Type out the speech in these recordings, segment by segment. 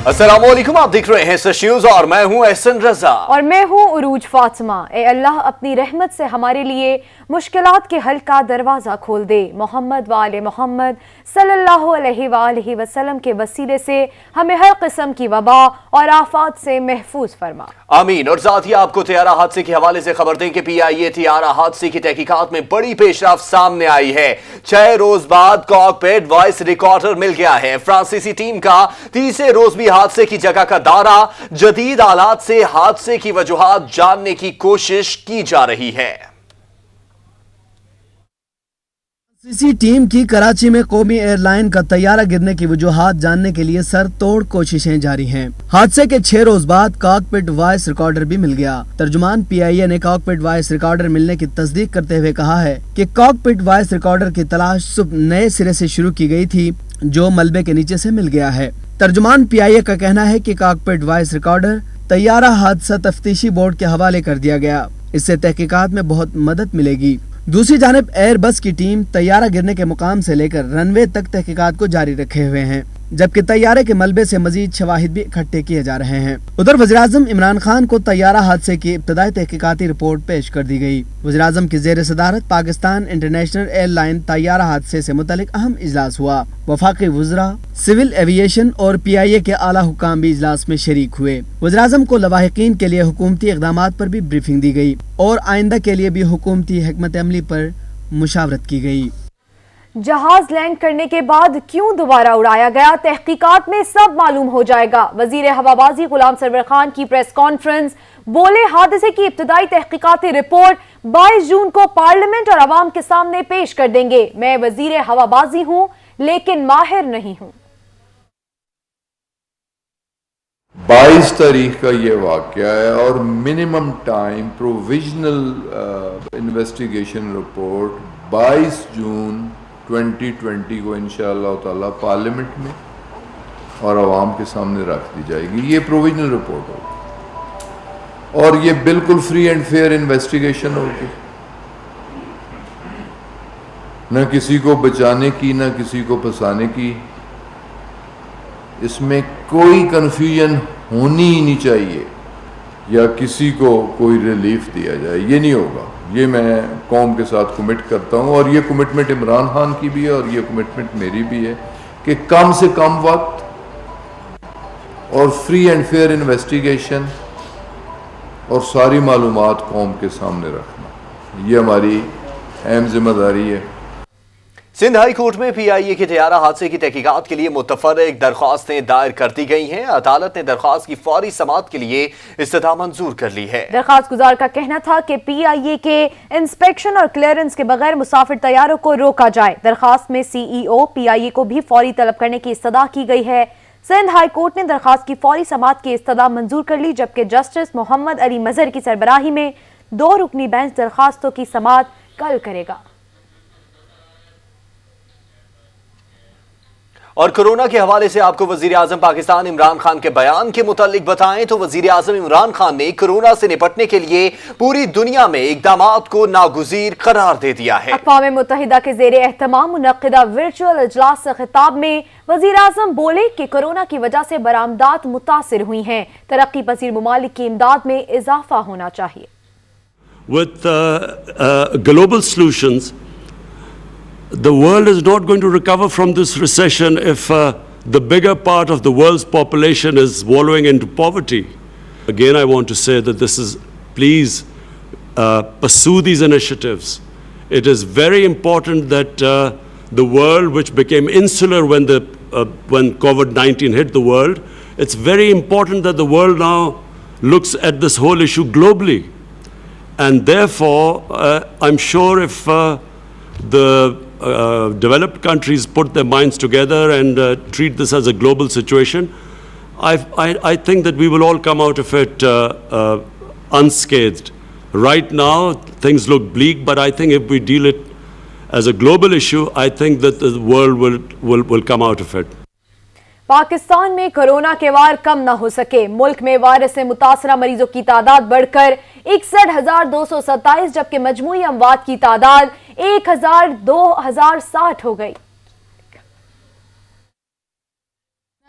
अस्सलामुअलैकुम, आप देख रहे हैं सच न्यूज़ और मैं हूं एहसन रजा और मैं हूं उरूज फातिमा। ए अल्लाह अपनी रहमत से हमारे लिए मुश्किलात के हल का दरवाज़ा खोल दे। मोहम्मद वाले मोहम्मद सल्लल्लाहु अलैहि वसल्लम के वसीले से हमें हर किस्म की वबा और आफात से महफूज फरमा, आमीन। और साथ ही आपको तैयारा हादसे के हवाले से खबर दें कि PIA तैयारा हादसे की तहकीकात में बड़ी पेशरफ्त सामने आई है। 6 रोज बाद कॉकपिट वॉइस रिकॉर्डर मिल गया है। फ्रांसीसी टीम का तीसरे रोज भी हादसे की जगह का दौरा, जदीद आलात से हादसे की वजूहात जानने की कोशिश की जा रही है। फ्रांसीसी टीम की कराची में कौमी एयरलाइन का तैयारा गिरने की वजूहात जानने के लिए सर तोड़ कोशिशें जारी हैं। हादसे के 6 रोज बाद कॉकपिट वॉइस रिकॉर्डर भी मिल गया। तर्जुमान PIA ने कॉकपिट वॉइस रिकॉर्डर मिलने की तस्दीक करते हुए कहा है कि कॉकपिट वॉइस रिकॉर्डर की तलाश सुबह नए सिरे से शुरू की गई थी, जो मलबे के नीचे से मिल गया है। तर्जुमान PIA का कहना है कि कॉकपिट वॉइस रिकॉर्डर तैयारा हादसा तफ्तीशी बोर्ड के हवाले कर दिया गया। इससे तहकीकात में बहुत मदद मिलेगी। दूसरी जानिब एयरबस की टीम तैयारा गिरने के मुकाम से लेकर रनवे तक तहकीकात को जारी रखे हुए हैं, जबकि तैयारे के मलबे से मजीद शवाहिद भी इकट्ठे किए जा रहे हैं। उधर वज़ीर-ए-आज़म इमरान खान को तैयारा हादसे की इब्तदाई तहकीकाती रिपोर्ट पेश कर दी गई। वज़ीर-ए-आज़म की ज़ेर सदारत पाकिस्तान इंटरनेशनल एयरलाइन तैयारा हादसे से मुतल्लिक अहम इजलास हुआ। वफाकी वज़रा, सिविल एविएशन और PIA के आला हुकाम भी इजलास में शरीक हुए। वज़ीर-ए-आज़म को लवाहिकीन के लिए हुकूमती इक़दामात पर भी ब्रीफिंग दी गई और आइंदा के लिए भी हुकूमती हिकमत अमली पर मुशावरत की गई। जहाज लैंड करने के बाद क्यों दोबारा उड़ाया गया, तहकीकात में सब मालूम हो जाएगा। वजीर हवाबाजी गुलाम सरवर खान की प्रेस कॉन्फ्रेंस, बोले हादसे की इब्तदाई तहकीकाती रिपोर्ट 22 जून को पार्लियामेंट और अवाम के सामने पेश कर देंगे। मैं वजीर हवाबाजी हूं लेकिन माहिर नहीं हूं। 22 तारीख का ये वाक़या है और minimum time provisional investigation report 22 जून 2020 को इंशाअल्लाह ताला पार्लियामेंट में और आवाम के सामने रख दी जाएगी। ये प्रोविजनल रिपोर्ट होगी और ये बिल्कुल फ्री एंड फेयर इन्वेस्टिगेशन होगी, न किसी को बचाने की न किसी को फंसाने की। इसमें कोई कन्फ्यूजन होनी ही नहीं चाहिए या किसी को कोई रिलीफ दिया जाए, ये नहीं होगा। ये मैं कौम के साथ कमिट करता हूँ और ये कमिटमेंट इमरान खान की भी है और ये कमिटमेंट मेरी भी है कि कम से कम वक्त और फ्री एंड फेयर इन्वेस्टिगेशन और सारी मालूमात कौम के सामने रखना, ये हमारी अहम जिम्मेदारी है। सिंध हाई कोर्ट में PIA के तैयारा हादसे की तहकीकात के लिए मुतफर्रिक दरख्वास्तें दायर कर दी गई हैं। अदालत ने दरख्वास्त की फौरी समाअत के लिए इस्तदा मंजूर कर ली है। दरख्वास्त गुजार का कहना था कि PIA के इंस्पेक्शन और क्लियरेंस के बगैर मुसाफिर तैयारों को रोका जाए। दरख्वास्त में CEO PIA को भी फौरी तलब करने की इस्तदा की गई है। सिंध हाई कोर्ट ने दरख्वास्त की फौरी समाअत की इस्तदा मंजूर कर ली, जबकि जस्टिस मोहम्मद अली मजहर की सरबराही में 2 रुकनी बेंच दरख्वास्तों की समाअत कल करेगा। और कोरोना के हवाले से आपको वजीर आजम पाकिस्तान इमरान खान के बयान के मुतालिक बताएं तो वजीर आजम इमरान खान ने कोरोना से निपटने के लिए पूरी दुनिया में इक़दामात को नागुज़ीर करार दे दिया है। अक़वाम मुत्तहिदा के ज़ेरे एहतमाम मुनक़्क़िदा वर्चुअल इजलास से खिताब में वजीर आजम बोले कि कोरोना की वजह से बरामदात मुतासिर हुई हैं। तरक्की पसीर ममालिक की इमदाद में इजाफा होना चाहिए। With global solutions, the world is not going to recover from this recession if the bigger part of the world's population is wallowing into poverty. Again, I want to say that please pursue these initiatives. It is very important that the world, which became insular when COVID-19 hit the world, it's very important that the world now looks at this whole issue globally. And therefore, I'm sure if the developed countries put their minds together and treat this as a global situation, I think that we will all come out of it unscathed. Right now, things look bleak, but I think if we deal it as a global issue, I think that the world will come out of it. Pakistan में corona के वार कम न हो सके। मुल्क में virus से मुतासरा मरीजों की तादाद बढ़कर 61,227, जबकि मजमूई अमवात की तादाद 1,2060 हो गई।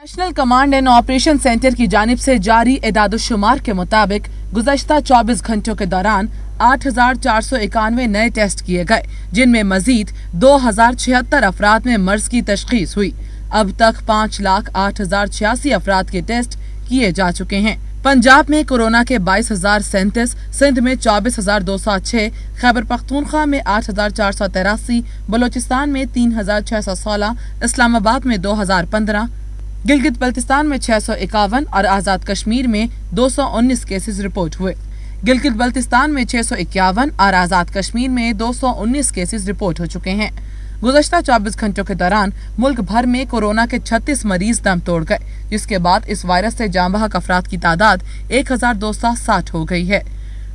National command and operation centre کی جانب سے جاری اعداد-و-شمار کے مطابق گزشتہ 24 گھنٹوں کے دوران 8,491 نئے ٹیسٹ کیے گئے، جن میں مزید 2,076 افراد میں مرض کی تشخیص ہوئی۔ اب تک 5,08,086 افراد کے ٹیسٹ کیے جا چکے ہیں۔ پنجاب میں کورونا کے 22,037، سندھ میں 24,206، خیبر پختونخوا میں 8,483، بلوچستان میں 3,616، اسلام آباد میں 2,015، گلگت بلتستان میں 651 اور آزاد کشمیر میں 219 کیسز رپورٹ ہوئے۔ گلگت بلتستان میں 651 اور آزاد کشمیر میں 219 کیسز رپورٹ ہو چکے ہیں۔ گزشتہ 24 گھنٹوں کے دوران ملک بھر میں کورونا کے 36 مریض دم توڑ گئے، جس کے بعد اس وائرس سے جاں بحق افراد کی تعداد 1,260 ہو گئی ہے۔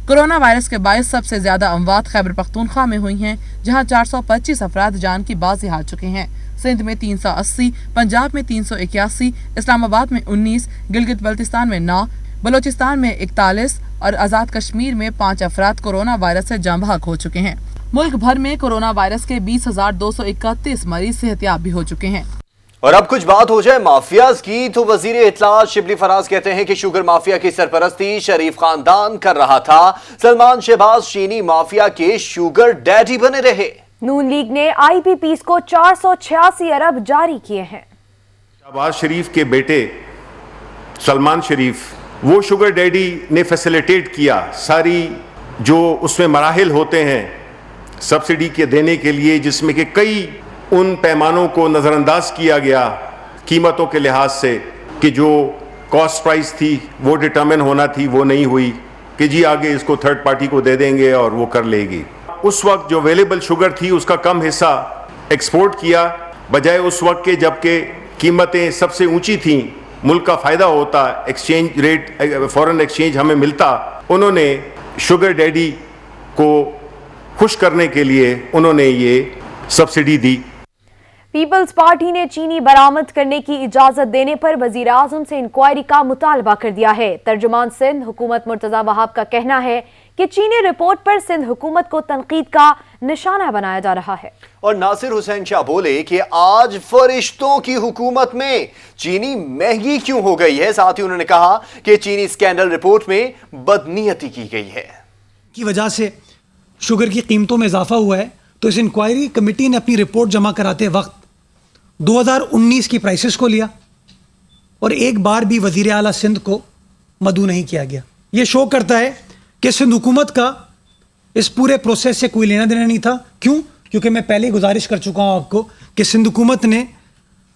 کورونا وائرس کے باعث سب سے زیادہ اموات خیبر پختونخوا میں ہوئی ہیں، جہاں 425 افراد جان کی بازی ہار چکے ہیں۔ سندھ میں 380، پنجاب میں 381، اسلام آباد میں 19، گلگت بلتستان میں 9، بلوچستان میں 41 اور آزاد کشمیر میں 5 افراد کورونا وائرس سے جاں بحق ہو چکے ہیں۔ ملک بھر میں کورونا وائرس کے 20,231 مریض صحت یاب بھی ہو چکے ہیں۔ اور اب کچھ بات ہو جائے مافیاز کی تو وزیر اطلاعات شبلی فراز کہتے ہیں کہ شوگر مافیا کی سرپرستی شریف خاندان کر رہا تھا، سلمان شہباز چینی مافیا کے شوگر ڈیڈی بنے رہے۔ نون لیگ نے آئی پی پیز کو 486 ارب جاری کیے ہیں۔ شہباز شریف کے بیٹے سلمان شریف وہ شوگر ڈیڈی نے فیسیلیٹیٹ کیا، ساری جو اس میں مراحل ہوتے ہیں سبسڈی کے دینے کے لیے، جس میں کہ کئی ان پیمانوں کو نظر انداز کیا گیا قیمتوں کے لحاظ سے، کہ جو کاسٹ پرائس تھی وہ ڈٹرمن ہونا تھی وہ نہیں ہوئی، کہ جی آگے اس کو تھرڈ پارٹی کو دے دیں گے اور وہ کر لے گی۔ اس وقت جو اویلیبل شوگر تھی اس کا کم حصہ ایکسپورٹ کیا، بجائے اس وقت کے جب کہ قیمتیں سب سے اونچی تھیں، ملک کا فائدہ ہوتا، ایکسچینج ریٹ فورن ایکسچینج ہمیں ملتا، انہوں نے شوگر ڈیڈی کو خوش کرنے کے لیے انہوں نے یہ سبسڈی دی۔ پیپلز پارٹی نے چینی برآمد کرنے کی اجازت دینے پر وزیر اعظم سے انکوائری کا مطالبہ کر دیا ہے۔ ترجمان سندھ حکومت مرتضی وہاب کا کہنا ہے کہ چینی رپورٹ پر سندھ حکومت کو تنقید کا نشانہ بنایا جا رہا ہے۔ اور ناصر حسین شاہ بولے کہ آج فرشتوں کی حکومت میں چینی مہنگی کیوں ہو گئی ہے، ساتھ ہی انہوں نے کہا کہ چینی اسکینڈل رپورٹ میں بدنیتی کی گئی ہے کی وجہ سے شوگر کی قیمتوں میں اضافہ ہوا ہے۔ تو اس انکوائری کمیٹی نے اپنی رپورٹ جمع کراتے وقت 2019 کی پرائسز کو لیا اور ایک بار بھی وزیر اعلیٰ سندھ کو مدعو نہیں کیا گیا۔ یہ شو کرتا ہے کہ سندھ حکومت کا اس پورے پروسیس سے کوئی لینا دینا نہیں تھا۔ کیوں؟ کیونکہ میں پہلے ہی گزارش کر چکا ہوں آپ کو کہ سندھ حکومت نے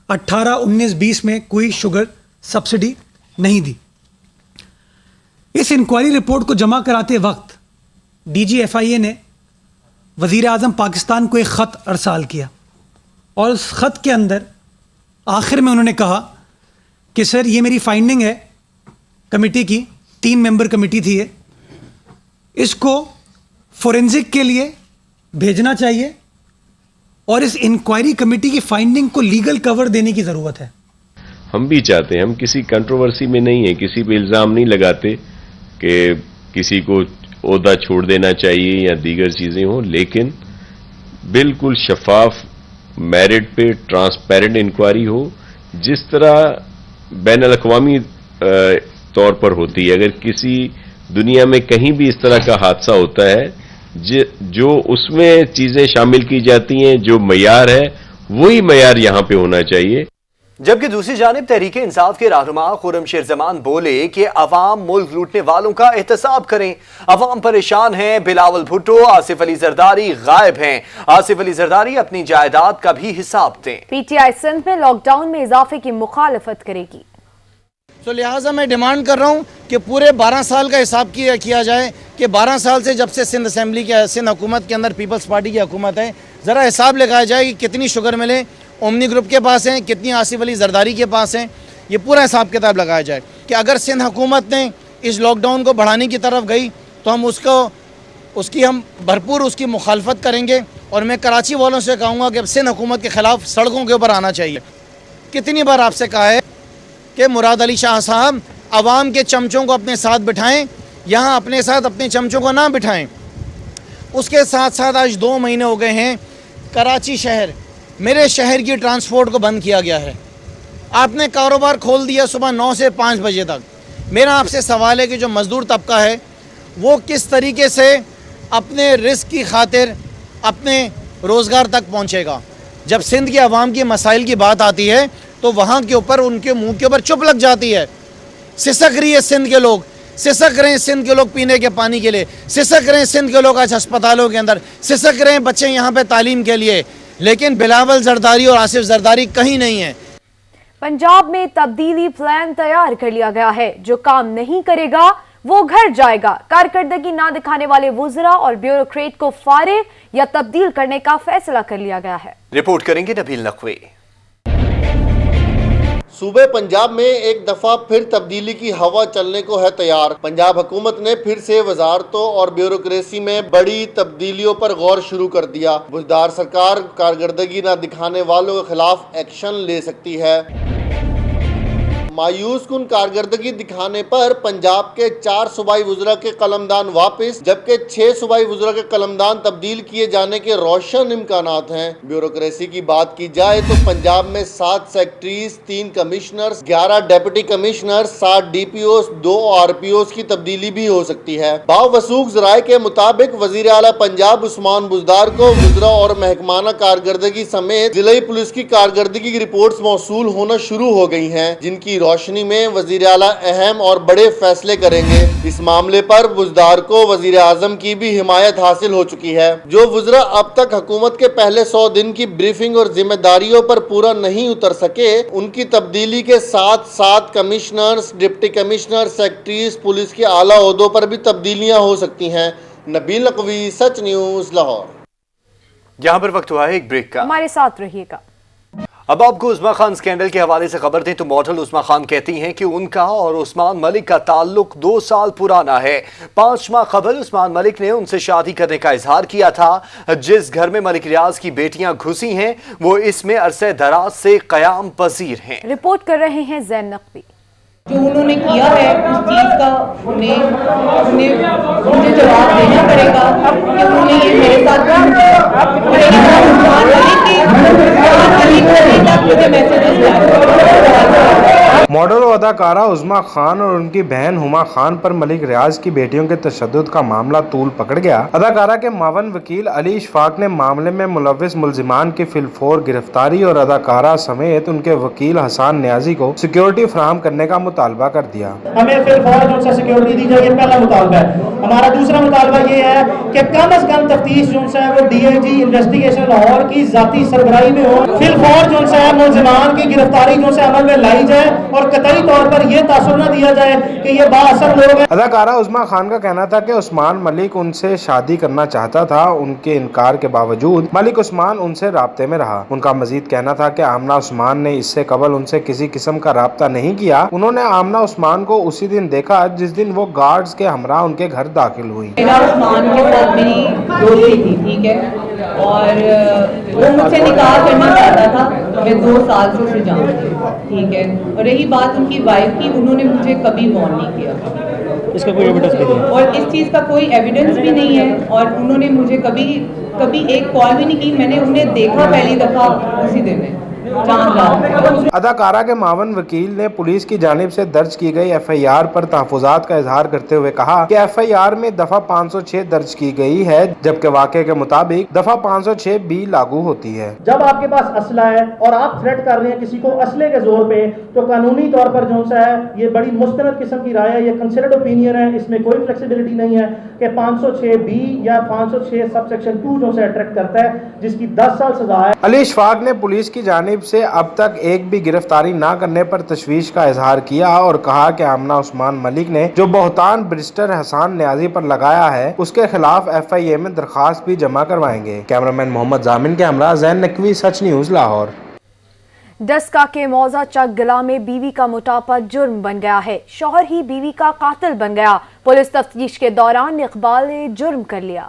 18, 19, 20 میں کوئی شوگر سبسڈی نہیں دی۔ اس انکوائری رپورٹ کو جمع کراتے وقت ڈی جی ایف آئی اے نے وزیر اعظم پاکستان کو ایک خط ارسال کیا، اور اس خط کے اندر آخر میں انہوں نے کہا کہ سر یہ میری فائنڈنگ ہے کمیٹی کی، 3 ممبر کمیٹی تھی یہ، اس کو فورینزک کے لیے بھیجنا چاہیے اور اس انکوائری کمیٹی کی فائنڈنگ کو لیگل کور دینے کی ضرورت ہے۔ ہم بھی چاہتے ہیں، ہم کسی کنٹروورسی میں نہیں ہیں، کسی پہ الزام نہیں لگاتے کہ کسی کو عہدہ چھوڑ دینا چاہیے یا دیگر چیزیں ہوں، لیکن بالکل شفاف میرٹ پہ ٹرانسپیرنٹ انکوائری ہو، جس طرح بین الاقوامی طور پر ہوتی ہے۔ اگر کسی دنیا میں کہیں بھی اس طرح کا حادثہ ہوتا ہے، جو اس میں چیزیں شامل کی جاتی ہیں، جو معیار ہے وہی معیار یہاں پہ ہونا چاہیے۔ جبکہ دوسری جانب تحریک انصاف کے رہنما خرم شیر زمان بولے کہ عوام ملک لوٹنے والوں کا احتساب کریں، عوام پریشان ہیں، بلاول بھٹو، آصف علی زرداری غائب ہیں، آصف علی زرداری اپنی جائیداد کا بھی حساب دیں۔ پی ٹی آئی سندھ میں لاک ڈاؤن میں اضافے کی مخالفت کرے گی، تو لہٰذا میں ڈیمانڈ کر رہا ہوں کہ پورے 12 سال کا حساب کیا جائے کہ 12 سال سے جب سے سندھ اسمبلی کے سندھ حکومت کے اندر پیپلز پارٹی کی حکومت ہے، ذرا حساب لگایا جائے کہ کتنی شوگر ملیں اومنی گروپ کے پاس ہیں، کتنی آصف علی زرداری کے پاس ہیں، یہ پورا حساب کتاب لگایا جائے کہ اگر سندھ حکومت نے اس لاک ڈاؤن کو بڑھانے کی طرف گئی تو ہم اس کی بھرپور اس کی مخالفت کریں گے، اور میں کراچی والوں سے کہوں گا کہ اب سندھ حکومت کے خلاف سڑکوں کے اوپر آنا چاہیے۔ کتنی بار آپ سے کہا ہے کہ مراد علی شاہ صاحب عوام کے چمچوں کو اپنے ساتھ بٹھائیں، یہاں اپنے ساتھ اپنے چمچوں کو نہ بٹھائیں۔ اس کے ساتھ ساتھ آج 2 مہینے ہو گئے ہیں کراچی شہر، میرے شہر کی ٹرانسپورٹ کو بند کیا گیا ہے۔ آپ نے کاروبار کھول دیا صبح 9 سے 5 بجے تک. میرا آپ سے سوال ہے کہ جو مزدور طبقہ ہے وہ کس طریقے سے اپنے رزق کی خاطر اپنے روزگار تک پہنچے گا؟ جب سندھ کے عوام کے مسائل کی بات آتی ہے تو وہاں کے اوپر ان کے منہ کے اوپر چپ لگ جاتی ہے. سسک رہی ہے سندھ کے لوگ، سسک رہے ہیں سندھ کے لوگ پینے کے پانی کے لیے، سسک رہے ہیں سندھ کے لوگ آج ہسپتالوں کے اندر، سسک رہے ہیں بچے یہاں پہ تعلیم کے لیے، لیکن بلاول زرداری اور آصف زرداری کہیں نہیں ہیں. پنجاب میں تبدیلی پلان تیار کر لیا گیا ہے. جو کام نہیں کرے گا وہ گھر جائے گا. کارکردگی نہ دکھانے والے وزراء اور بیوروکریٹ کو فارغ یا تبدیل کرنے کا فیصلہ کر لیا گیا ہے. رپورٹ کریں گے نبیل نقوی. صوبے پنجاب میں ایک دفعہ پھر تبدیلی کی ہوا چلنے کو ہے تیار. پنجاب حکومت نے پھر سے وزارتوں اور بیوروکریسی میں بڑی تبدیلیوں پر غور شروع کر دیا. بجدار سرکار کارکردگی نہ دکھانے والوں کے خلاف ایکشن لے سکتی ہے. مایوس کن کارکردگی دکھانے پر پنجاب کے 4 صوبائی وزراء کے قلمدان واپس، جبکہ 6 صوبائی وزراء کے قلمدان تبدیل کیے جانے کے روشن امکانات ہیں. بیوروکریسی کی بات کی جائے تو پنجاب میں 7 secretaries, 3 commissioners, 11 deputy commissioners, 7 D P Os, 2 R P Os کی تبدیلی بھی ہو سکتی ہے. باوثوق ذرائع کے مطابق وزیر اعلیٰ پنجاب عثمان بزدار کو وزراء اور محکمانہ کارکردگی سمیت ضلعی پولیس کی کارکردگی کی رپورٹس موصول ہونا شروع ہو گئی ہیں، جن کی روشنی میں وزیر اعلیٰ اہم اور بڑے فیصلے کریں گے. اس معاملے پر بزدار کو وزیر اعظم کی بھی حمایت حاصل ہو چکی ہے. جو وزراء اب تک حکومت کے پہلے 100 دن کی بریفنگ اور ذمہ داریوں پر پورا نہیں اتر سکے، ان کی تبدیلی کے ساتھ 7 commissioners, deputy commissioner, secretaries, police کے اعلیٰ عہدوں پر بھی تبدیلیاں ہو سکتی ہیں. نبیل نقوی، سچ نیوز، لاہور. یہاں پر وقت ہوا ہے ایک بریک کا. ہمارے ساتھ رہیے گا. اب آپ کو عثمان خان سکینڈل کے حوالے سے خبر دیں تو ماڈل عثمان خان کہتی ہیں کہ ان کا اور عثمان ملک کا تعلق 2 سال پرانا ہے. 5 ماہ قبل عثمان ملک نے ان سے شادی کرنے کا اظہار کیا تھا. جس گھر میں ملک ریاض کی بیٹیاں گھسی ہیں وہ اس میں عرصہ دراز سے قیام پذیر ہیں. رپورٹ کر رہے ہیں زین نقوی. جو انہوں نے کیا ہے اس چیز کا انہیں مجھے جواب دینا پڑے گا کہ انہوں نے یہ میرے ساتھ ماڈل و اداکارہ عظمیٰ خان اور ان کی بہن ہما خان پر ملک ریاض کی بیٹیوں کے تشدد کا معاملہ طول پکڑ گیا. اداکارہ کے معاون وکیل علی اشفاق نے معاملے میں ملوث ملزمان کی فی الفور گرفتاری اور اداکارہ سمیت ان کے وکیل حسان نیازی کو سیکیورٹی فراہم کرنے کا مطالبہ کر دیا. ہمیں فی الفور جو سے سیکیورٹی دی جائے، یہ پہلا مطالبہ ہے. ہمارا دوسرا مطالبہ یہ ہے کہ کم از کم تفتیش جو ہے وہ D I G investigation Lahore کی ذاتی سربراہی میں ہو. فی الفور جو ہے ملزمان کی گرفتاری جو سے عمل میں لائی جائے اور قطعی طور پر یہ تاثر نہ دیا جائے کہ یہ بااثر لوگ ہیں. اداکارہ عظمیٰ خان کا کہنا تھا کہ عثمان ملک ان سے شادی کرنا چاہتا تھا. ان کے انکار کے باوجود ملک عثمان ان سے رابطے میں رہا. ان کا مزید کہنا تھا کہ آمنہ عثمان نے اس سے قبل ان سے کسی قسم کا رابطہ نہیں کیا. انہوں نے آمنہ عثمان کو اسی دن دیکھا جس دن وہ گارڈز کے ہمراہ ان کے گھر داخل ہوئی. عثمان کے ساتھ میری دوستی تھی، ٹھیک ہے، اور وہ مجھ سے نکاح کرنا چاہتا تھا. میں 2 سال سے اسے جانتی ہوں، ٹھیک ہے. اور رہی بات ان کی وائف کی، انہوں نے مجھے کبھی وارن نہیں کیا. اس کا کوئی ایویڈنس نہیں ہے اور اس چیز کا کوئی ایویڈنس بھی نہیں ہے. اور انہوں نے مجھے کبھی ایک کال بھی نہیں کی. میں نے انہیں دیکھا پہلی دفعہ اسی دن میں. اداکارہ کے معاون وکیل نے پولیس کی جانب سے درج کی گئی ایف آئی آر پر تحفظات کا اظہار کرتے ہوئے کہا کہ ایف آئی آر میں دفعہ 506 درج کی گئی ہے، جبکہ واقعے کے مطابق دفعہ 506 بھی لاگو ہوتی ہے. جب آپ کے پاس اسلحہ ہے اور آپ تھریٹ کر رہے ہیں کسی کو اسلحے کے زور پہ، تو قانونی طور پر جو ہے یہ بڑی مستند قسم کی رائے ہے، یہ کنسیڈرڈ اوپینین ہے. اس میں کوئی فلیکسیبلٹی نہیں ہے کہ 506 بی یا 506 سب سیکشن 2 جو ہے اٹریکٹ کرتا ہے، جس کی 10 سال سزا ہے. علی اشفاق نے پولیس کی جانب سے اب تک ایک بھی گرفتاری نہ کرنے پر تشویش کا اظہار کیا اور کہا کہ آمنہ عثمان ملک نے جو بہتان بریسٹر حسان نیازی پر لگایا ہے اس کے خلاف ایف آئی اے میں درخواست بھی جمع کروائیں گے. کیمرامین محمد زامن کے ہمراہ زین نقوی، سچ نیوز، لاہور. ڈسکا کے موزہ چک گلا میں بیوی کا موٹاپا جرم بن گیا ہے. شوہر ہی بیوی کا قاتل بن گیا. پولیس تفتیش کے دوران اقبال نے جرم کر لیا.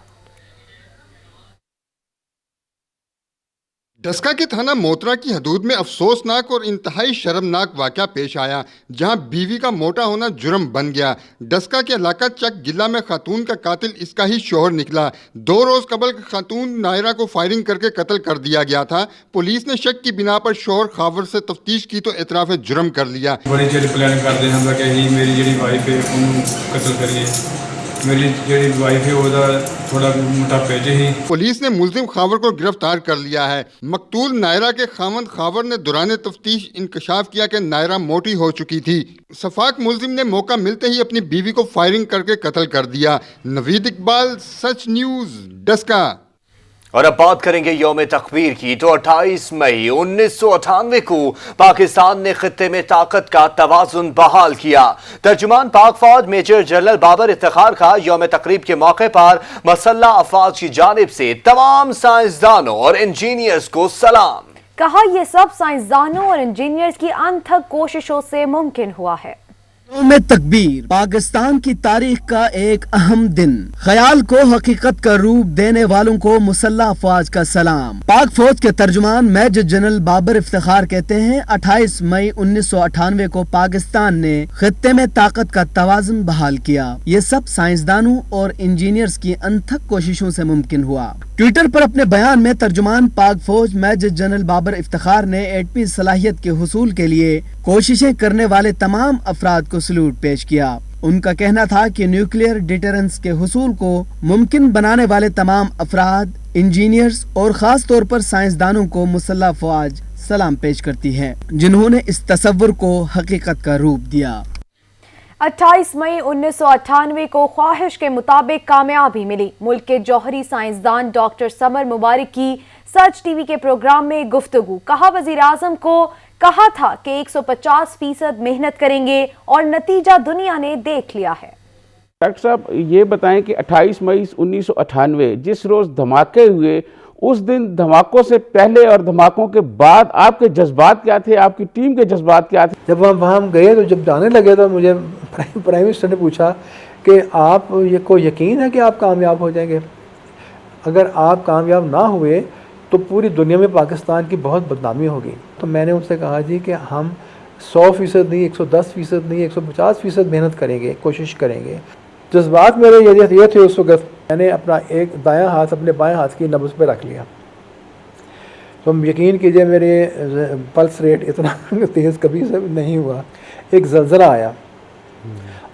डस्का के थाना मोतरा की हदूद में अफसोसनाक और इंतहाई शर्मनाक वाक़या पेश आया, जहां बीवी का मोटा होना जुर्म बन गया। डस्का के इलाका चक गिल्ला में खातून का कातिल इसका ही शोहर निकला। 2 रोज़ कबल खातून नायरा को फायरिंग करके कत्ल कर दिया गया था। पुलिस ने शक की बिना पर शोहर खावर से तफ्तीश की तो इतराफ़ जुर्म कर लिया। बड़ी चली प्लान करते हैं कि मेरी जी वाइफ है उन्होंने कत्ल करिए, मेरी जी वाइफ है वो थोड़ा मोटा पेज ही। पुलिस ने मुलजिम खावर को गिरफ्तार कर लिया है। मकतूल नायरा के खामद खावर ने दौरान तफ्तीश इंकशाफ किया कि नायरा मोटी हो चुकी थी। सफाक मुलजिम ने मौका मिलते ही अपनी बीवी को फायरिंग करके कत्ल कर दिया। नवीद इकबाल, सच न्यूज़, डस्का। और अब बात करेंगे यौम तकबीर की। तो 28 मई 1998 को पाकिस्तान ने खित्ते में ताकत का तवाज़ुन बहाल किया। तर्जुमान पाक फौज मेजर जनरल बाबर इफ्तिखार का यौम तकरीब के मौके पर मसल्लह अफवाज की जानिब से तमाम साइंसदानों और इंजीनियर्स को सलाम। कहा यह सब साइंसदानों और इंजीनियर्स की अनथक कोशिशों से मुमकिन हुआ है। यौम तकबीर पाकिस्तान की तारीख का एक अहम दिन। ख्याल को हकीकत का रूप देने वालों को मुसल्लह अफवाज का सलाम। पाक फौज के तर्जुमान मेजर जनरल बाबर इफ्तिखार कहते हैं 28 मई 1998 को पाकिस्तान ने खित्ते में ताकत का तवाज़ुन बहाल किया। ये सब साइंसदानों और इंजीनियर्स की अनथक कोशिशों से मुमकिन हुआ। ट्विटर पर अपने बयान में तर्जुमान पाक फौज मेजर जनरल बाबर इफ्तिखार ने एटमी सलाहियत के हुसूल के लिए कोशिशें करने वाले तमाम अफराद को सलूट पेश किया। उनका कहना था कि न्यूक्लियर डिटरेंस के हुसूल को मुमकिन बनाने वाले तमाम अफराद, इंजीनियर्स और खास तौर पर साइंसदानों को मुसल्लह अफवाज सलाम पेश करती है, जिन्होंने इस तसव्वुर को हकीकत का रूप दिया। 28 मई 1998 को ख्वाहिश के मुताबिक कामयाबी मिली। मुल्क के जौहरी साइंसदान डॉक्टर समर मुबारक की सच टीवी के प्रोग्राम में गुफ्तगू। कहा वजीर आजम को कहा था कि 150% मेहनत करेंगे और नतीजा दुनिया ने देख लिया है। डॉक्टर साहब ये बताएं कि 28 मई 1998 जिस रोज धमाके हुए, उस दिन धमाकों से पहले और धमाकों के बाद आपके जज्बात क्या थे, आपकी टीम के जज्बात क्या थे? जब हम वहाँ गए तो जब जाने लगे तो मुझे प्राइम मिनिस्टर ने पूछा कि आप ये को यकीन है कि आप कामयाब हो जाएंगे? अगर आप कामयाब ना हुए तो पूरी दुनिया में पाकिस्तान की बहुत बदनामी होगी। तो मैंने उनसे कहा जी कि हम 100% नहीं, 110% नहीं, 150% मेहनत करेंगे, कोशिश करेंगे। जज्बात मेरे ये थे उस वक्त, मैंने अपना एक दायां हाथ अपने बाएं हाथ की नब्ज़ पे रख लिया। तो यकीन कीजिए मेरे पल्स रेट इतना तेज़ कभी से नहीं हुआ। एक ज़लज़ला आया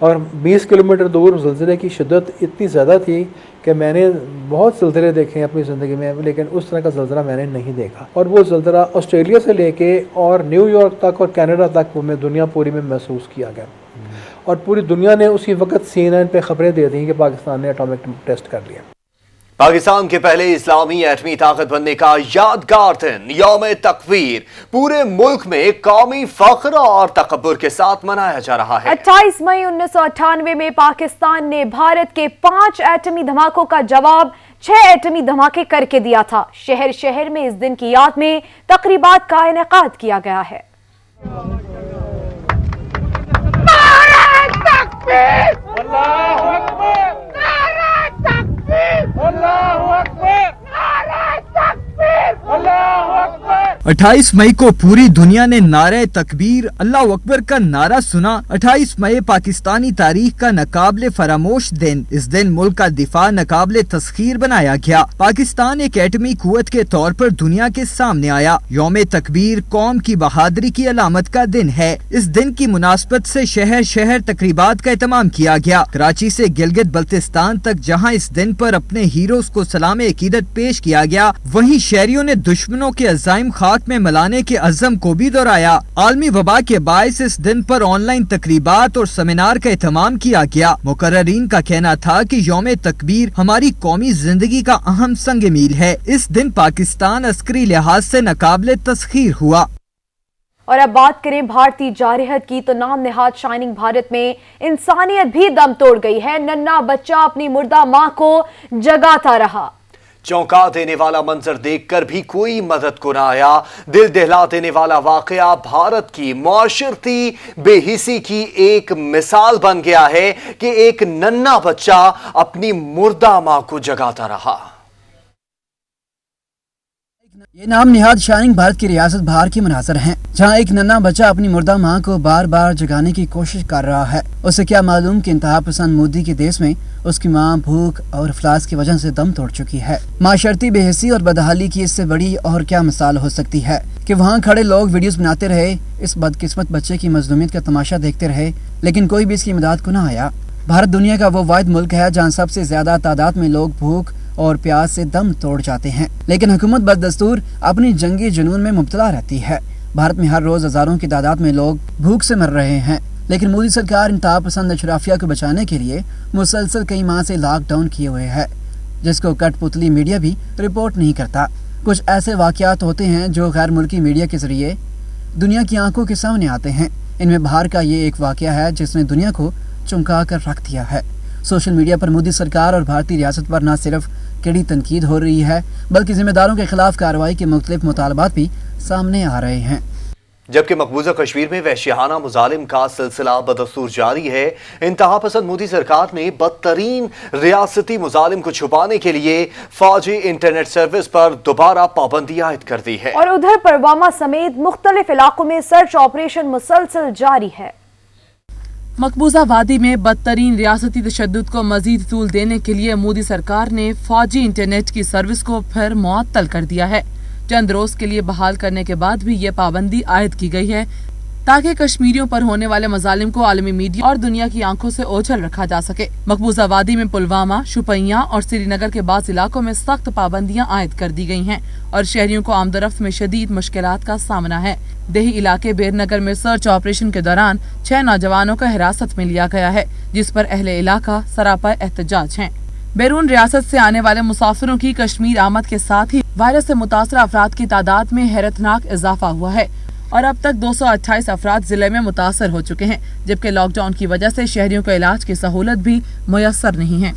और 20 किलोमीटर दूर ज़लज़ले की शिद्दत इतनी ज़्यादा थी कि मैंने बहुत ज़लज़ले देखे हैं अपनी ज़िंदगी में, लेकिन उस तरह का ज़लज़ला मैंने नहीं देखा। और वो ज़लज़ला ऑस्ट्रेलिया से लेके और न्यूयॉर्क तक और कनाडा तक वो में दुनिया पूरी में महसूस किया गया। और पूरी दुनिया ने उसी वक्त CNN पे खबरें दे दी कि पाकिस्तान ने एटॉमिक टेस्ट कर लिया। पाकिस्तान के पहले इस्लामी एटमी ताकत बनने का यादगार दिन यौम तकबीर पूरे मुल्क में कौमी फख्र और तकब्बुर के साथ मनाया जा रहा है। 28 मई 1998 में पाकिस्तान ने भारत के 5 एटमी धमाकों का जवाब 6 एटमी धमाके करके दिया था। शहर शहर में इस दिन की याद में तकरीबात का इनेकाद किया गया है। अल्लाहू अकबर, नारे तकबीर, अल्लाहू अकबर, नारे तकबीर, अल्लाहू अकबर। 28 मई को पूरी दुनिया ने नारे तकबीर अल्लाह अकबर का नारा सुना। 28 मई पाकिस्तानी तारीख का नाकाबिले फरामोश दिन। इस दिन मुल्क का दिफा नाकाबिले तस्खीर बनाया गया। पाकिस्तान एक एटमी कुव्वत के तौर पर दुनिया के सामने आया। यौम तकबीर कौम की बहादुरी की अलामत का दिन है। इस दिन की मुनासबत से शहर शहर तकरीबात का एहतमाम किया गया। कराची से गिलगित बल्तिस्तान तक जहाँ इस दिन पर अपने हीरोज को सलाम अकीदत पेश किया गया, वहीं शहरियों ने दुश्मनों के अज़ाइम खाक में मिलाने के अज़म को भी दोहराया। आलमी वबा के बायस इस दिन पर ऑनलाइन तकरीबात और सेमिनार का एहतमाम किया गया। मुकर्ररीन का कहना था कि यौम तकबीर हमारी कौमी जिंदगी का अहम संग मील है। इस दिन पाकिस्तान अस्करी लिहाज से नाकाबिले तस्खीर हुआ। और अब बात करें भारतीय जारहत की, तो नाम नेहाद शाइनिंग भारत में इंसानियत भी दम तोड़ गई है। नन्हा बच्चा अपनी मुर्दा माँ को जगाता रहा। चौंका देने वाला मंजर देखकर भी कोई मदद को ना आया। दिल दहला देने वाला वाकया भारत की मुआशरती बेहिसी की एक मिसाल बन गया है कि एक नन्हा बच्चा अपनी मुर्दा मां को जगाता रहा। ये नाम निहाद शाइनिंग भारत की रियासत बिहार की मुनासर हैं, जहां एक नन्हा बच्चा अपनी मुर्दा मां को बार बार जगाने की कोशिश कर रहा है। उसे क्या मालूम कि इंतहा पसंद मोदी के देश में उसकी मां भूख और अफलास की वजह से दम तोड़ चुकी है। माशरती बेहसी और बदहाली की इससे बड़ी और क्या मिसाल हो सकती है कि वहाँ खड़े लोग वीडियोस बनाते रहे, इस बदकिस्मत बच्चे की मजलूमियत का तमाशा देखते रहे, लेकिन कोई भी इसकी मदद को न आया। भारत दुनिया का वो वाहिद मुल्क है जहाँ सबसे ज्यादा तादाद में लोग भूख और प्यास से दम तोड़ जाते हैं, लेकिन हुकूमत बददस्तूर अपनी जंगी जुनून में मुब्तला रहती है। भारत में हर रोज हजारों की तादाद में लोग भूख से मर रहे हैं, लेकिन मोदी सरकार इंतहा पसंद अशराफिया को बचाने के लिए मुसलसल कई माह से लॉकडाउन किए हुए है, जिसको कठपुतली मीडिया भी रिपोर्ट नहीं करता। कुछ ऐसे वाकयात होते हैं जो गैर मुल्की मीडिया के जरिए दुनिया की आंखों के सामने आते हैं। इनमें बाहर का ये एक वाकया है जिसने दुनिया को चमका कर रख दिया है। सोशल मीडिया पर मोदी सरकार और भारतीय रियासत पर न सिर्फ कड़ी तनकीद हो रही है, बल्कि जिम्मेदारों के खिलाफ कार्रवाई के मुख्तलिफ मुतालबात भी सामने आ रहे हैं। जबकि मकबूजा कश्मीर में वहशियाना मुजालिम का सिलसिला बदस्तूर जारी है। इंतहा पसंद मोदी सरकार ने बदतरीन रियासती मुजालिम को छुपाने के लिए फौजी इंटरनेट सर्विस पर दोबारा पाबंदी आयद कर दी है। और उधर पुलवामा समेत मुख्तलिफ इलाकों में सर्च ऑपरेशन मुसलसल जारी है। मकबूजा वादी में बदतरीन रियासती तशद्दुद को मजीद तूल देने के लिए मोदी सरकार ने फौजी इंटरनेट की सर्विस को फिर मुअत्तल कर दिया है। चंद रोज के लिए बहाल करने के बाद भी ये पाबंदी आयद की गई है ताकि कश्मीरियों पर होने वाले मजालिम को आलमी मीडिया और दुनिया की आंखों से ओझल रखा जा सके। मकबूजा वादी में पुलवामा, शुपियां और श्रीनगर के बाद इलाकों में सख्त पाबंदियां आयद कर दी गई हैं और शहरियों को आमदरफ्त में शदीद मुश्किलात का सामना है। देही इलाके बेरनगर में सर्च ऑपरेशन के दौरान 6 नौजवानों को हिरासत में लिया गया है, जिस पर अहले इलाका सरापा एहतजाज हैं। बैरून रियासत से आने वाले मुसाफिरों की कश्मीर आमद के साथ ही वायरस से मुतासर अफराद की तादाद में हैरतनाक इजाफा हुआ है और अब तक 228 अफराद जिले में मुतासर हो चुके हैं, जबकि लॉकडाउन की वजह से शहरियों को इलाज की सहूलत भी मुयस्सर नहीं है।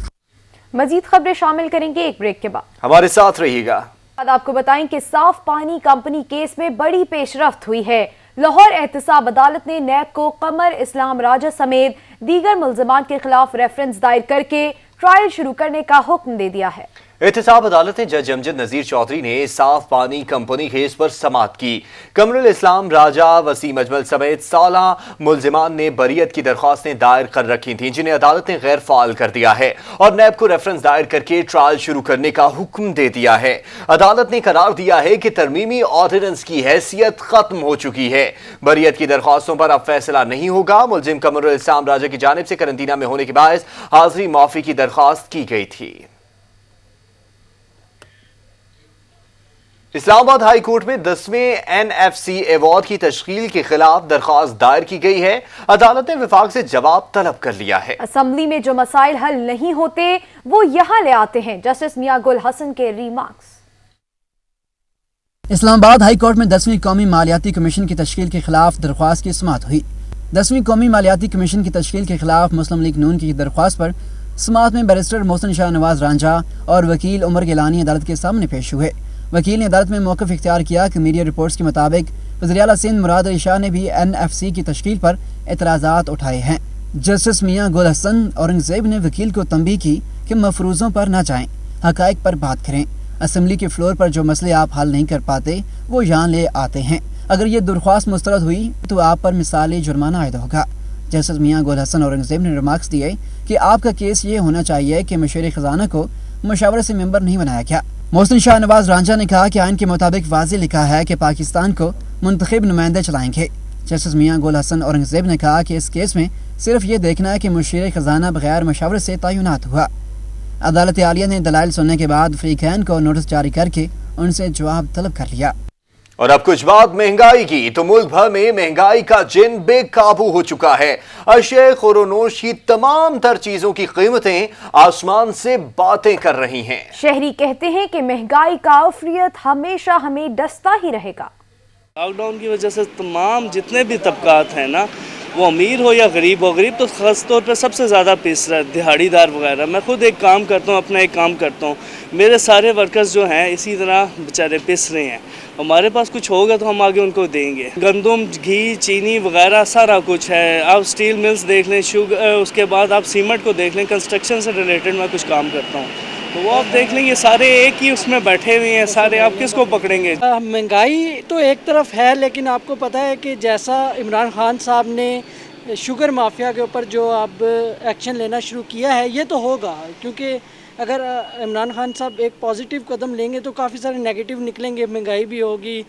मजीद खबरें शामिल करेंगे एक ब्रेक के बाद, हमारे साथ रहिएगा। आपको बताएं कि साफ पानी कंपनी केस में बड़ी पेशरफ्त हुई है। लाहौर एहतसाब अदालत ने नैब को कमर इस्लाम राजा समेत दीगर मुल्जिमान के खिलाफ रेफरेंस दायर करके ट्रायल शुरू करने का हुक्म दे दिया है। एहतसाब अदालत ने जज अमजद नजीर चौधरी ने साफ पानी कंपनी केस पर समाअत की। कमरुल इस्लाम राजा, वसीम अजमल समेत 16 मुल्जिमान ने बरीयत की दरख्वास्तें दायर कर रखी थीं, जिन्हें अदालत ने गैर फाल कर दिया है और नैब को रेफरेंस दायर करके ट्रायल शुरू करने का हुक्म दे दिया है। अदालत ने करार दिया है कि तरमीमी ऑर्डिनेंस की हैसियत खत्म हो चुकी है। बरीयत की दरख्वास्तों पर अब फैसला नहीं होगा। मुल्जिम कमरुल इस्लाम राजा की जानिब से करंटीना में होने के बायस हाजिरी माफी की दरख्वास्त की गई थी। इस्लामाबाद हाई कोर्ट में 10वें NFC अवार्ड की तश्कील के खिलाफ दरख्वास्त दायर की गई है। अदालत ने विभाग से जवाब तलब कर लिया है। असेंबली में जो मसाइल हल नहीं होते वो यहाँ ले आते हैं। जस्टिस मियां गुल हसन के रिमार्क्स। इस्लामाबाद हाई कोर्ट में 10वीं कौमी मालियाती कमीशन की तश्कील के खिलाफ दरख्वास्त की समाअत हुई। 10वीं कौमी मालियाती कमीशन की तश्कील के खिलाफ मुस्लिम लीग नून की दरख्वास्त पर समाअत में बैरिस्टर मोहसिन शाह नवाज रांझा और वकील उमर गिलानी अदालत के सामने पेश हुए। वकील ने अदालत में मौक़िफ़ इख्तियार किया कि मीडिया रिपोर्ट्स के मुताबिक वज़ीर आला सिंध मुराद अली शाह ने भी NFC की तश्कील पर एतराज़ात उठाए हैं। जस्टिस मियां गुल हसन औरंगज़ेब ने वकील को तंबीह की कि मफरूज़ों पर न जाएं, हक़ाइक़ पर बात करें। असेंबली के फ्लोर पर जो मसले आप हल नहीं कर पाते वो यहाँ ले आते हैं। अगर ये दरख्वास्त मुस्तरद हुई तो आप पर मिसाली जुर्माना आयद होगा। जस्टिस मियां गुल हसन औरंगज़ेब ने रिमार्क्स दिए कि आपका केस ये होना चाहिए कि मशीर ख़जाना को मशावरे से मेंबर नहीं बनाया गया। मोहसिन शाह नवाज रांझा ने कहा कि आइन के मुताबिक वाज़ेह लिखा है कि पाकिस्तान को मुंतखब नुमाइंदे चलाएंगे। जस्टिस मियां गुल हसन औरंगज़ेब ने कहा कि इस केस में सिर्फ ये देखना है कि मुशीर ख़जाना बगैर मशावरे से तयनात हुआ। अदालत आलिया ने दलाइल सुनने के बाद फरीकैन को नोटिस जारी करके उनसे जवाब तलब कर लिया। और अब कुछ बात महंगाई की, तो मुल्क भर में महंगाई का जिन बेकाबू हो चुका है। अशय खुरोनोश की तमाम तर चीजों की कीमतें आसमान से बातें कर रही हैं। शहरी कहते हैं कि महंगाई का उफरियत हमेशा हमें डसता ही रहेगा। लॉकडाउन की वजह से तमाम जितने भी तबकात हैं ना, वो अमीर हो या गरीब हो, गरीब तो ख़ास तौर पर सबसे ज़्यादा पिस रहा है, दिहाड़ीदार वगैरह। मैं खुद एक काम करता हूँ, अपना एक काम करता हूँ, मेरे सारे वर्कर्स जो हैं इसी तरह बेचारे पिस रहे हैं। हमारे पास कुछ होगा तो हम आगे उनको देंगे। गंदम, घी, चीनी वगैरह सारा कुछ है। आप स्टील मिल्स देख लें, शुगर, उसके बाद आप सीमेंट को देख लें। कंस्ट्रक्शन से रिलेटेड मैं कुछ काम करता हूँ, तो वो आप देख लेंगे सारे एक ही उसमें बैठे हुए हैं सारे, आप किसको पकड़ेंगे? महंगाई तो एक तरफ है, लेकिन आपको पता है कि जैसा इमरान खान साहब ने शुगर माफिया के ऊपर जो अब एक्शन लेना शुरू किया है, ये तो होगा, क्योंकि अगर इमरान खान साहब एक पॉजिटिव कदम लेंगे तो काफ़ी सारे नेगेटिव निकलेंगे, महंगाई भी होगी,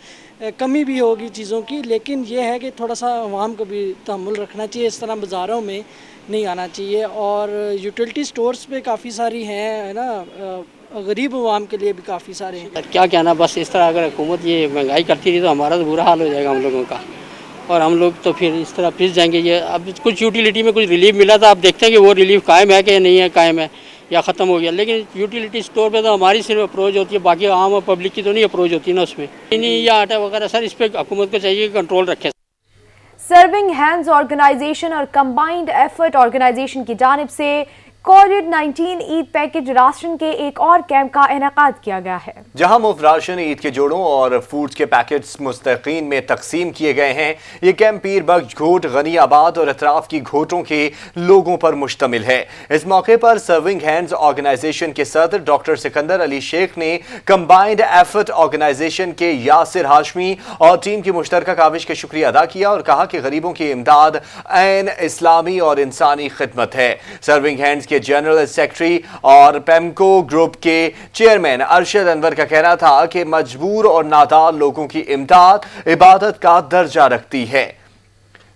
कमी भी होगी चीज़ों की, लेकिन ये है कि थोड़ा सा अवाम को भी तहम्मुल रखना चाहिए, इस तरह बाज़ारों में नहीं आना चाहिए। और यूटिलिटी स्टोर्स पे काफ़ी सारी हैं, है ना, गरीब अवाम के लिए भी काफ़ी सारे हैं। क्या कहना, बस इस तरह अगर हुकूमत ये महंगाई करती रही तो हमारा तो बुरा हाल हो जाएगा हम लोगों का, और हम लोग तो फिर इस तरह पिस जाएंगे। ये अब कुछ यूटिलिटी में कुछ रिलीफ मिला था, आप देखते हैं कि वो रिलीफ कायम है कि नहीं है, कायम है या ख़त्म हो गया। लेकिन यूटिलिटी स्टोर पे तो हमारी सिर्फ अप्रोच होती है, बाकी आम और पब्लिक की तो नहीं अप्रोच होती ना उसमें। नहीं या आटा वगैरह सर, इस पर हुकूमत को चाहिए कि कंट्रोल रखे। सर्विंग हैंड्स ऑर्गेनाइजेशन और कंबाइंड एफर्ट ऑर्गेनाइजेशन की जानिब से कोविड-19 ईद पैकेज राशन के एक और कैंप का इनेकाद किया गया है, जहां मुफ्त राशन, ईद के जोड़ों और फूड्स के पैकेट्स मुस्तकीन में तकसीम किए गए हैं। ये कैंप पीर बख्श घोट, गनी आबाद और अतराफ की घोटों के लोगों पर मुश्तमिल है। इस मौके पर सर्विंग हैंड्स ऑर्गेनाइजेशन के सदर डॉक्टर सिकंदर अली शेख ने कंबाइंड एफर्ट ऑर्गेनाइजेशन के यासिर हाशमी और टीम की मुश्तरका काविश का शुक्रिया अदा किया और कहा कि गरीबों की इमदाद ऐन इस्लामी और इंसानी खिदमत है। सर्विंग हैंड्स के जनरल सेक्रेटरी और पेमको ग्रुप के चेयरमैन अरशद अनवर का कहना था कि मजबूर और नादार लोगों की इमदाद इबादत का दर्जा रखती है।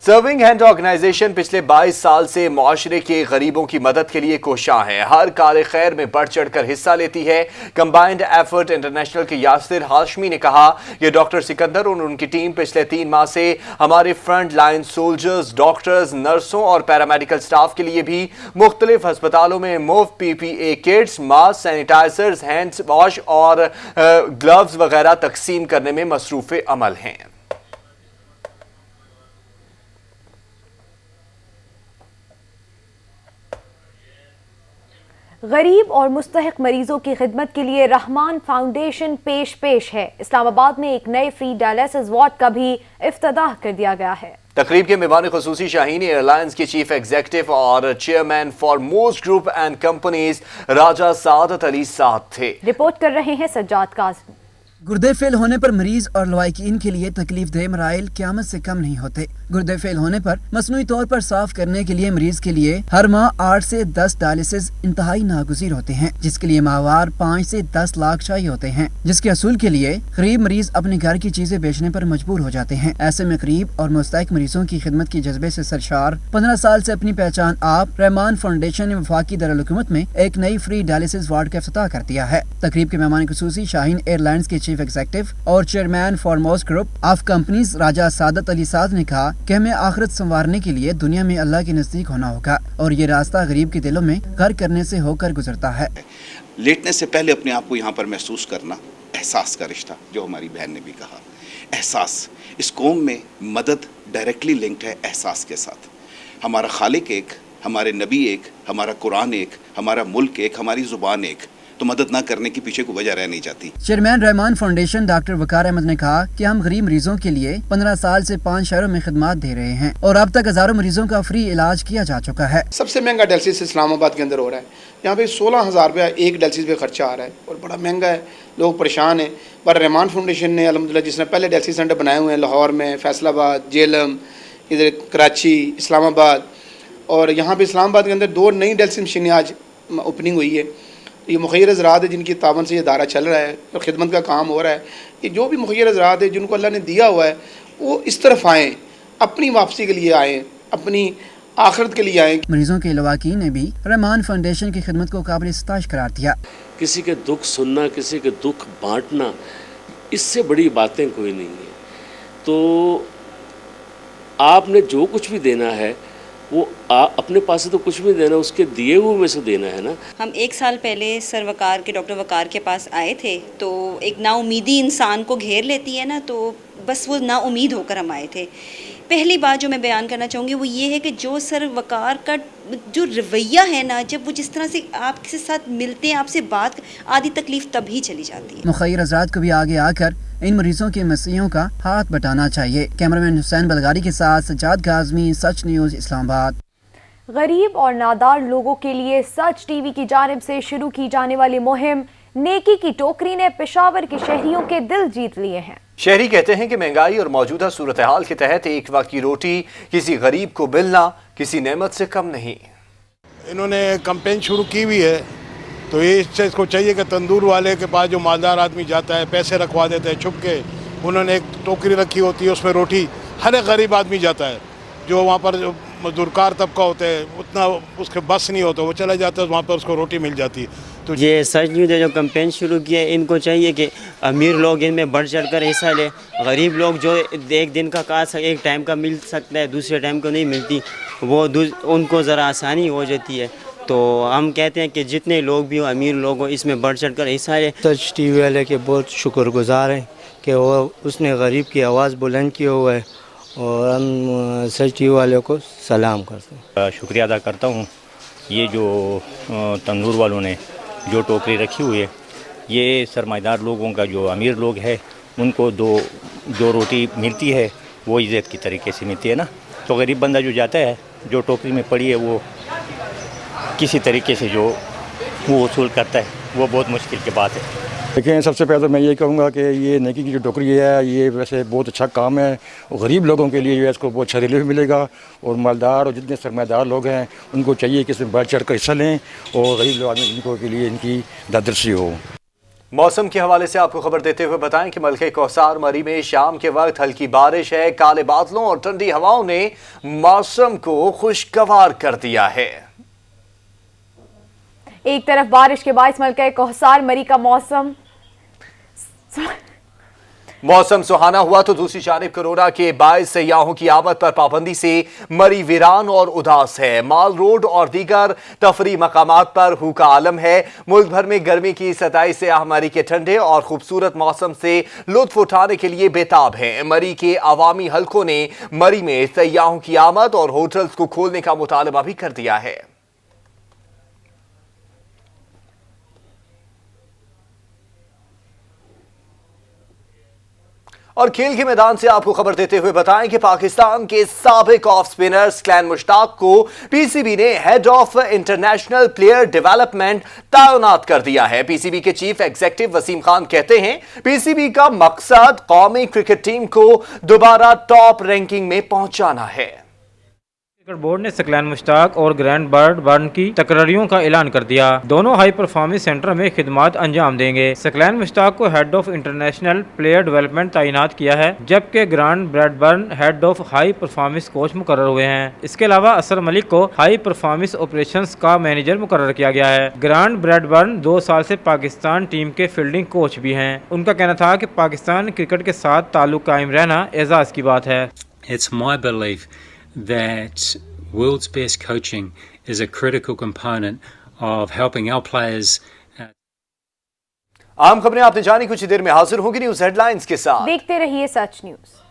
सर्विंग हैंड ऑर्गेनाइजेशन पिछले 22 साल से मुआशरे के गरीबों की मदद के लिए कोशां है, हर कार खैर में बढ़ चढ़ कर हिस्सा लेती है। कंबाइंड एफर्ट इंटरनेशनल के यासिर हाशमी ने कहा कि डॉक्टर सिकंदर और उनकी टीम पिछले 3 माह से हमारे फ्रंट लाइन सोल्जर्स, डॉक्टर्स, नर्सों और पैरामेडिकल स्टाफ के लिए भी मुख्तलिफ अस्पतालों में मुफ्त PPE kits, mask, sanitisers, hand wash और ग्लव्स वगैरह तकसीम करने में मसरूफ अमल हैं। गरीब और मुस्तहिक मरीजों की खिदमत के लिए रहमान फाउंडेशन पेश है। इस्लामाबाद में एक नए फ्री डायलिसिस वार्ड का भी इफ्तिताह कर दिया गया है। तकरीब के मेहमान खुसूसी शाहीन एयरलाइंस के चीफ एग्जीक्यूटिव और chairman foremost group and companies Raja Saadat Ali साहब थे। रिपोर्ट कर रहे हैं सज्जाद काज़मी। गुर्दे फेल होने पर मरीज और लवाकिन के लिए तकलीफ दे मराइल क़यामत से कम नहीं होते। गुर्दे फेल होने पर मसनूई तौर पर साफ करने के लिए मरीज के लिए हर माह 8 से 10 डायलिसिस इंतहाई नागुज़ीर होते हैं, जिसके लिए माहवार 5 से 10 लाख चाहिए होते हैं, जिसके असूल के लिए गरीब मरीज अपने घर की चीजें बेचने पर मजबूर हो जाते हैं। ऐसे में गरीब और मुस्तहिक मरीजों की खिदमत के जज्बे से सरशार 15 साल से अपनी पहचान आप रहमान फाउंडेशन ने वफाकी दारुल-हुकूमत में एक नई फ्री डायलिसिस वार्ड का इफ्तिताह कर दिया है। तकरीब के मेहमान खुसूसी शाहीन एयरलाइंस के चीफ एग्जीक्यूटिव और chairman foremost group of companies Raja Saadat Ali साद ने कहा कि हमें आखिरत संवारने के लिए दुनिया में अल्लाह के नजदीक होना होगा और ये रास्ता गरीब के दिलों में घर करने से होकर गुजरता है। लेटने से पहले अपने आप को यहाँ पर महसूस करना, एहसास का रिश्ता, जो हमारी बहन ने भी कहा, एहसास। इस कौम में मदद डायरेक्टली लिंक्ड है एहसास के साथ। हमारा खालिक एक, हमारे नबी एक, हमारा कुरान एक, हमारा मुल्क एक, हमारी जुबान एक, तो मदद ना करने की पीछे कोई वजह रह नहीं जाती। चेयरमैन रहमान फाउंडेशन डॉक्टर वकार अहमद ने कहा कि हम गरीब मरीजों के लिए 15 साल से 5 शहरों में खिदमत दे रहे हैं और अब तक हजारों मरीजों का फ्री इलाज किया जा चुका है। सबसे महंगा डायलिसिस इस्लामाबाद के अंदर हो रहा है। यहाँ पे 16,000 रुपया एक डायलिसिस पे खर्चा आ रहा है और बड़ा महंगा है, लोग परेशान हैं। पर रहमान फाउंडेशन ने अल्हम्दुलिल्लाह, जिसने पहले डायलिसिस सेंटर बनाए हुए हैं लाहौर में, फैसलाबाद, जेलम, इधर कराची, इस्लामाबाद, और यहाँ पे इस्लामाबाद के अंदर 2 नई डायलिसिस मशीनें आज ओपनिंग हुई है। ये मुखैर हज़रात है जिनकी तावन से ये इदारा चल रहा है और खिदमत का काम हो रहा है। ये जो भी मुखैर हज़रात है जिनको अल्लाह ने दिया हुआ है, वो इस तरफ आएँ, अपनी वापसी के लिए आएँ, अपनी आखिरत के लिए आएँ। मरीजों के लवाकी ने भी रहमान फाउंडेशन की खिदमत को काबिल इस्ताश करार दिया। किसी के दुख सुनना, किसी के दुख बांटना, इससे बड़ी बातें कोई नहीं है। तो आपने जो कुछ भी देना है वो अपने पास से तो कुछ भी देना, उसके दिए हुए में से देना है ना। हम 1 साल पहले सर वकार के, डॉक्टर वकार के पास आए थे, तो एक नाउमीदी इंसान को घेर लेती है ना, तो बस वो नाउमीद होकर हम आए थे। पहली बात जो मैं बयान करना चाहूँगी वो ये है कि जो सर वकार का जो रवैया है ना, जब वो जिस तरह से आपके साथ मिलते हैं, आपसे बात, आधी तकलीफ तभी चली जाती है। मुखैर हज़रात को भी आगे आकर इन मरीजों के मसीहों का हाथ बटाना चाहिए। कैमरामैन हुसैन बलगारी के साथ सज्जाद काज़मी, सच न्यूज़, इस्लामाबाद। غریب اور نادار لوگوں کے لیے سچ ٹی وی کی جانب سے شروع کی جانے والی مہم نیکی کی ٹوکری نے پشاور کے شہریوں کے دل جیت لیے ہیں۔ شہری کہتے ہیں کہ مہنگائی اور موجودہ صورتحال کے تحت ایک وقت کی روٹی کسی غریب کو ملنا کسی نعمت سے کم نہیں۔ انہوں نے کمپین شروع کی ہوئی ہے تو یہ اس کو چاہیے کہ تندور والے کے پاس جو مالدار آدمی جاتا ہے پیسے رکھوا دیتے ہیں چھپ کے، انہوں نے ایک ٹوکری رکھی ہوتی ہے اس میں روٹی، ہر ایک غریب آدمی جاتا ہے جو وہاں پر جو مزدورکار طبقہ ہوتے ہیں اتنا اس کے بس نہیں ہوتا، وہ چلا جاتا ہے وہاں پر اس کو روٹی مل جاتی ہے۔ تو یہ سچ نیوز ہے جو کمپین شروع کی ہے، ان کو چاہیے کہ امیر لوگ ان میں بڑھ چڑھ کر حصہ لیں، غریب لوگ جو ایک دن کا کاج ایک ٹائم کا مل سکتا ہے دوسرے ٹائم کو نہیں ملتی، وہ ان کو ذرا آسانی ہو جاتی ہے۔ تو ہم کہتے ہیں کہ جتنے لوگ بھی ہوں امیر لوگ ہوں اس میں بڑھ چڑھ کر حصہ لیں۔ سچ ٹی وی والے کے بہت شکر گزار ہیں کہ وہ اس نے غریب کی آواز بلند کی ہوا ہے اور ہم سچ ٹی وی والوں کو سلام کرتے ہیں۔ شکریہ ادا کرتا ہوں یہ جو تندور والوں نے جو ٹوکری رکھی ہوئی ہے، یہ سرمایہ دار لوگوں کا جو امیر لوگ ہے ان کو جو روٹی ملتی ہے وہ عزت کی طریقے سے ملتی ہے نا، تو غریب بندہ جو جاتا ہے جو ٹوکری میں پڑی ہے وہ کسی طریقے سے جو وہ وصول کرتا ہے وہ بہت مشکل کی بات ہے۔ دیکھیں سب سے پہلے تو میں یہ کہوں گا کہ یہ نیکی کی جو ٹوکری ہے یہ ویسے بہت اچھا کام ہے، غریب لوگوں کے لیے جو ہے اس کو بہت اچھا ریلیف ملے گا، اور مالدار اور جتنے سرمایہ دار لوگ ہیں ان کو چاہیے کہ اس میں بڑھ چڑھ کر حصہ لیں اور غریب لوگ ان کو کے لیے ان کی دردرسی ہو۔ موسم کے حوالے سے آپ کو خبر دیتے ہوئے بتائیں کہ ملکہ کوثر مری میں شام کے وقت ہلکی بارش ہے، کالے بادلوں اور ٹھنڈی ہواؤں نے موسم کو خوشگوار کر دیا ہے۔ ایک طرف بارش کے باعث ملکہ کوثر مری کا موسم سہانا ہوا تو دوسری جانب کورونا کے باعث سیاحوں کی آمد پر پابندی سے مری ویران اور اداس ہے۔ مال روڈ اور دیگر تفریح مقامات پر ہو کا عالم ہے۔ ملک بھر میں گرمی کی ستائی سیاح مری کے ٹھنڈے اور خوبصورت موسم سے لطف اٹھانے کے لیے بےتاب ہیں۔ مری کے عوامی حلقوں نے مری میں سیاحوں کی آمد اور ہوٹلز کو کھولنے کا مطالبہ بھی کر دیا ہے۔ اور کھیل کے میدان سے آپ کو خبر دیتے ہوئے بتائیں کہ پاکستان کے سابق آف سپنر سکلین مشتاق کو پی سی بی نے head of international player development تعینات کر دیا ہے۔ پی سی بی کے چیف ایگزیکٹو وسیم خان کہتے ہیں پی سی بی کا مقصد قومی کرکٹ ٹیم کو دوبارہ ٹاپ رینکنگ میں پہنچانا ہے۔ کرکٹ بورڈ نے سکلین مشتاق اور گرینڈ برن کی تقرریوں کا اعلان کر دیا۔ دونوں ہائی پرفارمنس سینٹر میں خدمات انجام دیں گے۔ سکلین مشتاق کو head of international player development تعینات کیا ہے، جبکہ Grant Bradburn head of high performance coach مقرر ہوئے ہیں۔ اس کے علاوہ اسر ملک کو ہائی پرفارمنس آپریشنز کا مینیجر مقرر کیا گیا ہے۔ گرینڈ برن 2 سال سے پاکستان ٹیم کے فیلڈنگ کوچ بھی ہیں۔ ان کا کہنا تھا کہ پاکستان کرکٹ کے ساتھ تعلق قائم رہنا اعزاز کی بات ہے۔ It's my belief that world's best coaching is a critical component of helping our players. عام خبریں آپ نے جانی کچھ دیر میں حاضر ہوں گی نیوز ہیڈ لائنز کے ساتھ۔ دیکھتے رہیے سچ نیوز۔